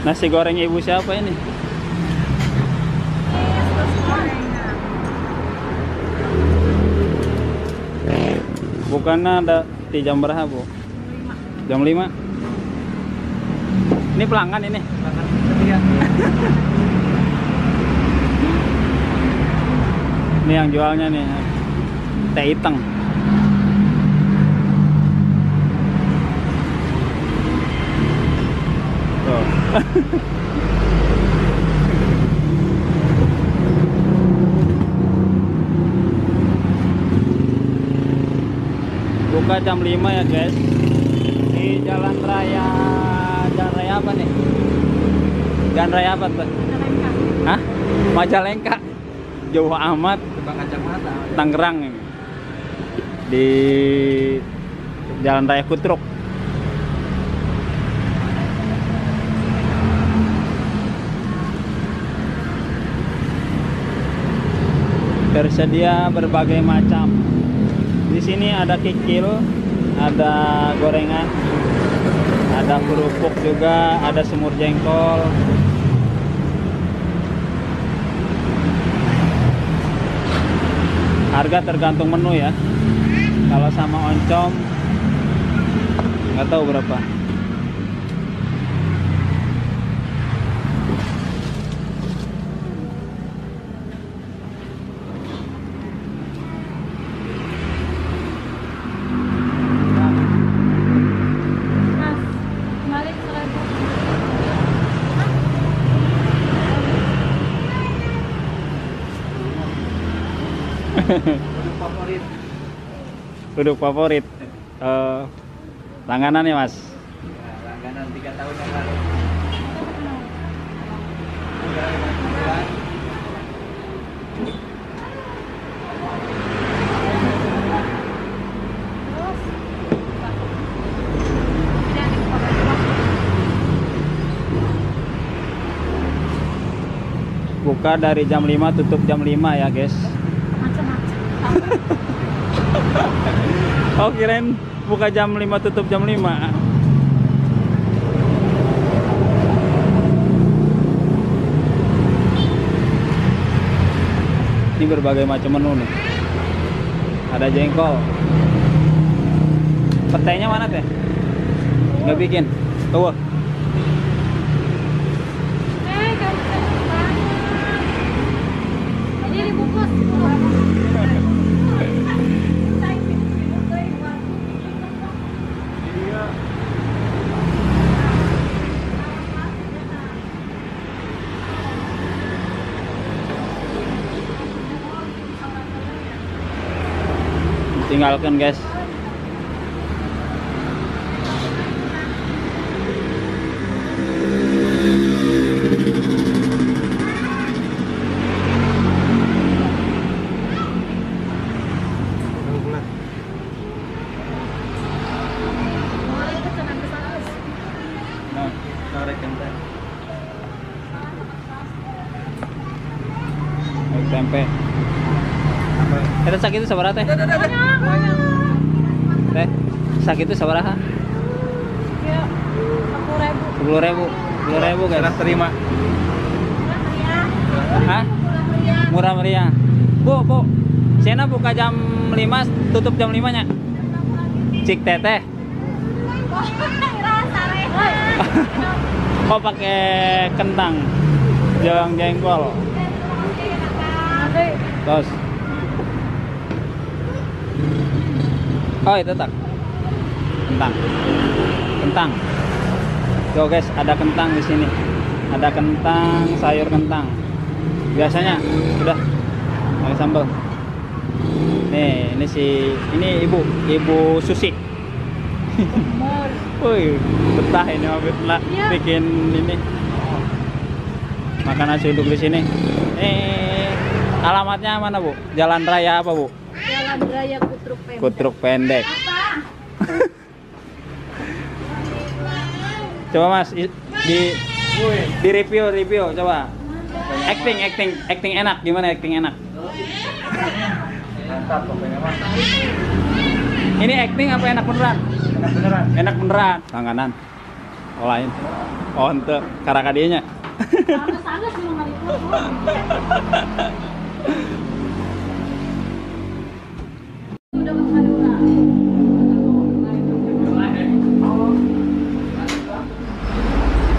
Nasi goreng ibu siapa ini? Bukannya ada di jam berapa, Bu? Jam 5. Ini pelanggan ini. Pelanggan ketiga. Ini yang jualnya nih. Teh hitam. Tuh. Buka jam 5 ya guys. Di jalan raya apa nih? Jalan raya apa tuh? Hah? Majalengka. Jauh amat. Tukang kacamata. Tangerang ini. Di Jalan Raya Kutruk. Tersedia berbagai macam. Di sini ada kikil, ada gorengan, ada kerupuk juga, ada semur jengkol. Harga tergantung menu ya. Kalau sama oncom nggak tahu berapa. Produk favorit. Produk favorit. Langganan ya Mas? Ya, langganan 3 tahun yang lalu. Buka dari jam 5, tutup jam 5 ya guys. Oh kirain buka jam 5 tutup jam 5. Ini berbagai macam menu nih. Ada jengkol. Petainya mana teh? Nggak bikin. Tuh. Tinggalkan guys. Tempe. Ada sakit itu sabaraha teh? Teh, sakit itu sabaraha? Ya, 10.000. 10.000 guys. Serah terima. Hah? Murah meriah. Bu. Sena buka jam 5, tutup jam 5 nya. Cik teteh. Oh pakai kentang. Jawang jengkol. Terus. Oh itu tak. Kentang. Tuh guys, ada kentang di sini. Ada kentang, sayur kentang. Biasanya udah pakai sambal. Nih, ini ibu Susi. Woi, betah ini betah bikin ini. Makan nasi uduk di sini. Alamatnya mana, Bu? Jalan Raya apa, Bu? Jalan Raya Kutruk Pendek. Kutruk Pendek. Coba Mas di review coba. Acting enak, gimana acting enak? Mantap pokoknya Mas. Ini acting apa enak beneran? Enak beneran. Enak beneran. Langganan. Oh lain. Oh ente karakadianya. Sana sih rumah itu. Udah ke Madura.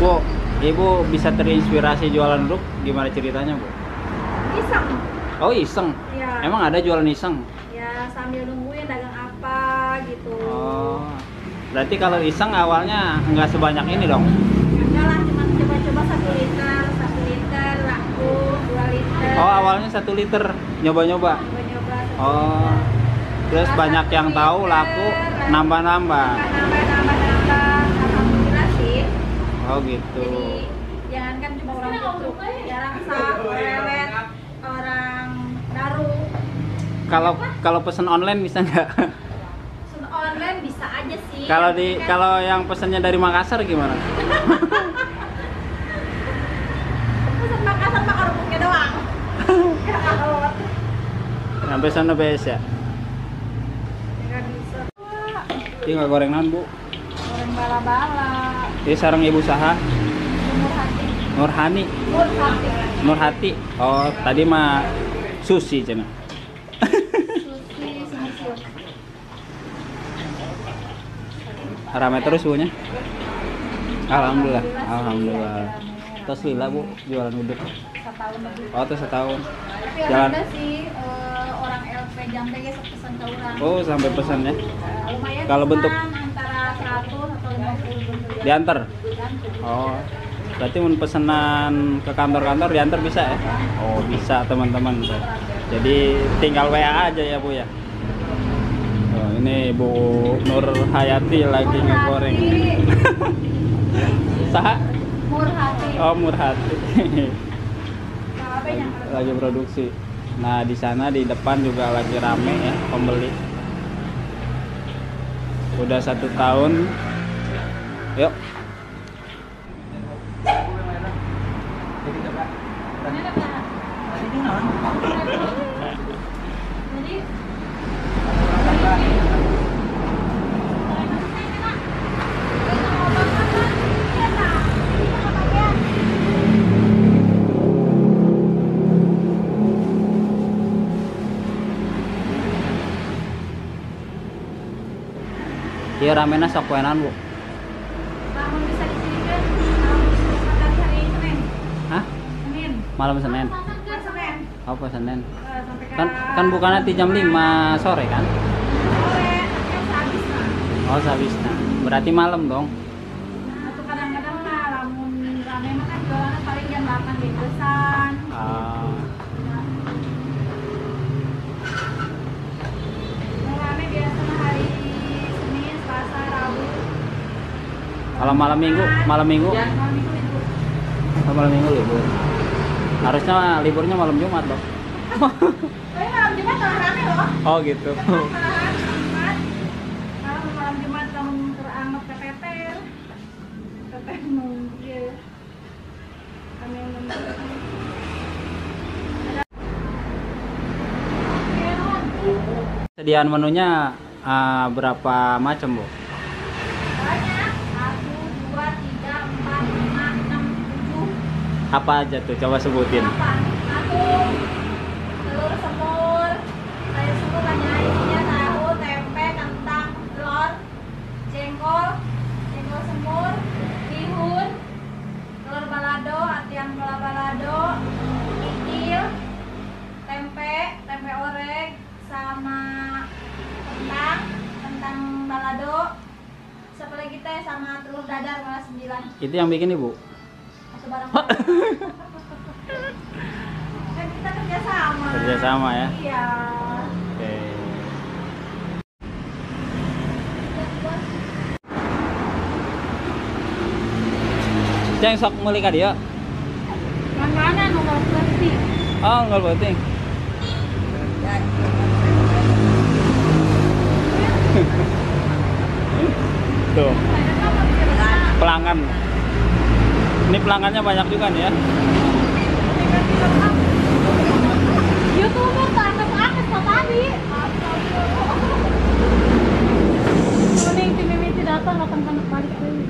Bu, ibu bisa terinspirasi jualan uduk gimana ceritanya, Bu? Iseng. Oh iseng. Ya. Emang ada jualan iseng? Ya sambil nungguin dagang apa gitu. Oh. Berarti kalau iseng awalnya nggak sebanyak ini dong? Enggak lah, cuma coba-coba 1 liter laku, 2 liter. Oh awalnya 1 liter nyoba-nyoba. Coba-coba 1 Oh. liter. Terus Pas banyak 1 yang tahu liter, laku nambah-nambah. Nambah. Alhamdulillah sih. Oh gitu. Jadi jangankan cuma orang kutuk, jarang sah, lewet, orang daru. Kalau pesan online bisa nggak? Pesan online bisa aja sih. Kan Kalau yang pesannya dari Makassar gimana? pesan Makassar mah kerupuknya doang. Kalau Yang pesan BS ya? nggak bisa. Ini nggak gorengan Bu. Goreng bala-bala, Ini sarang ibu saha? umur hati, Nurhani. Nurhati. Oh tadi mah Susi cina. sushi, sumisiun. Rame terus Bu nya? Alhamdulillah. Alhamdulillah. Terus lila Bu jualan uduk. Setahun lebih. Oh terus setahun. Tapi Jalan. ada sih orang LP Jambe guys pesan ke orang. Oh sampai pesannya. Lumayan Kalau pesanan bentuk antara 100 atau 50 diantar. Diantar. Oh. Berarti mau pesanan ke kantor-kantor diantar bisa ya? Oh bisa teman-teman. Jadi tinggal WA aja ya Bu ya. Oh, ini Bu Nur Hayati lagi ngegoreng. Saha? Murhati. Oh Murhati. Apa yang Lagi produksi. Nah di sana di depan juga lagi rame ya pembeli. Udah 1 tahun. Yuk. Jadi coba. Ternyata Pak. Ini non. Jadi Iya ramena sok poenan Bu. namun bisa di sini kan makan hari Senin. Hah? Senin. Malam Senin. Kan Senin. Apa Senin? Sampai Kan bukan nanti jam 5 sore kan? sore, tapi yang habis lah. Oh sehabisnya. Berarti malam dong. Atau kadang-kadang mah lamun rame mah kan jualan paling jam 8 di pesan. Ah, Yang rame biasa mah hari Senin, Selasa, Rabu. kalau malam minggu Malam minggu itu. oh, malam minggu libur. Harusnya liburnya malam Jumat dong. Tapi malam Jumat malah rame loh. Oh gitu. Malahan Jumat. Malam Jumat lamun teranggap keteter. Teteh nunggu. Kami nunggu. Sediaan menunya berapa macam Bu? Banyak. 1, 2, 3, 4, 5, 6, 7. Apa aja tuh? Coba sebutin. 8. 1. Telur semur. Sayur semur banyak isinya tahu, tempe, kentang, telur, jengkol, jengkol semur, bihun, telur balado, atian telur balado, kikil, tempe, tempe orek, sama kentang balado. Siapa lagi teh sama telur dadar malah 9. Itu yang bikin Ibu? Atau barang kan kita kerjasama. Kerjasama ya? Iya. Oke. Ceng sok meuli ka dieu. Yang mana nomor plastik? Oh, enggak penting. Tuh, pelanggan. Ini pelanggannya banyak juga nih ya. YouTuber tak angkat tadi. Ini tim mimiti datang balik lagi.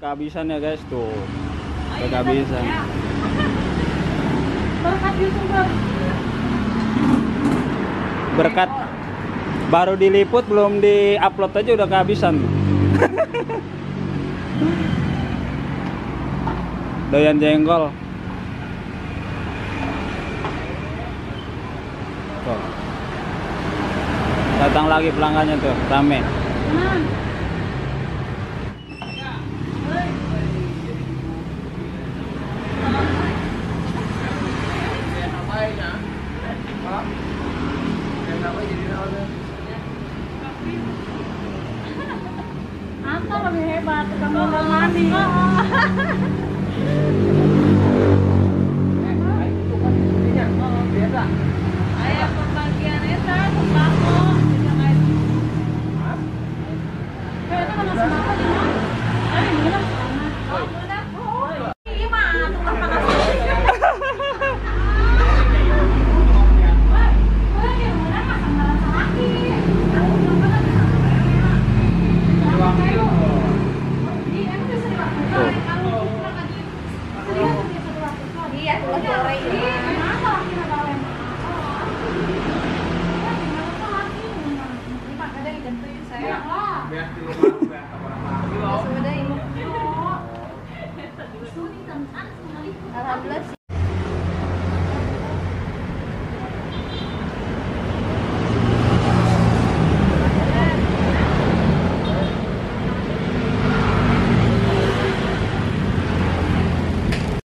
kehabisan ya guys tuh. Udah kehabisan. Berkat YouTuber. Berkat baru diliput belum di-upload aja udah kehabisan. Doyan jengkol. Tuh. Datang lagi pelanggannya tuh, rame. Anto lebih hebat, kamu udah mandi. Ayah pembagian eta sembako, kayaknya kan sembako di mana? Ayo minum sana. Oh, udah. Iya mah, tukang panas. Iya, sore ini. Alhamdulillah.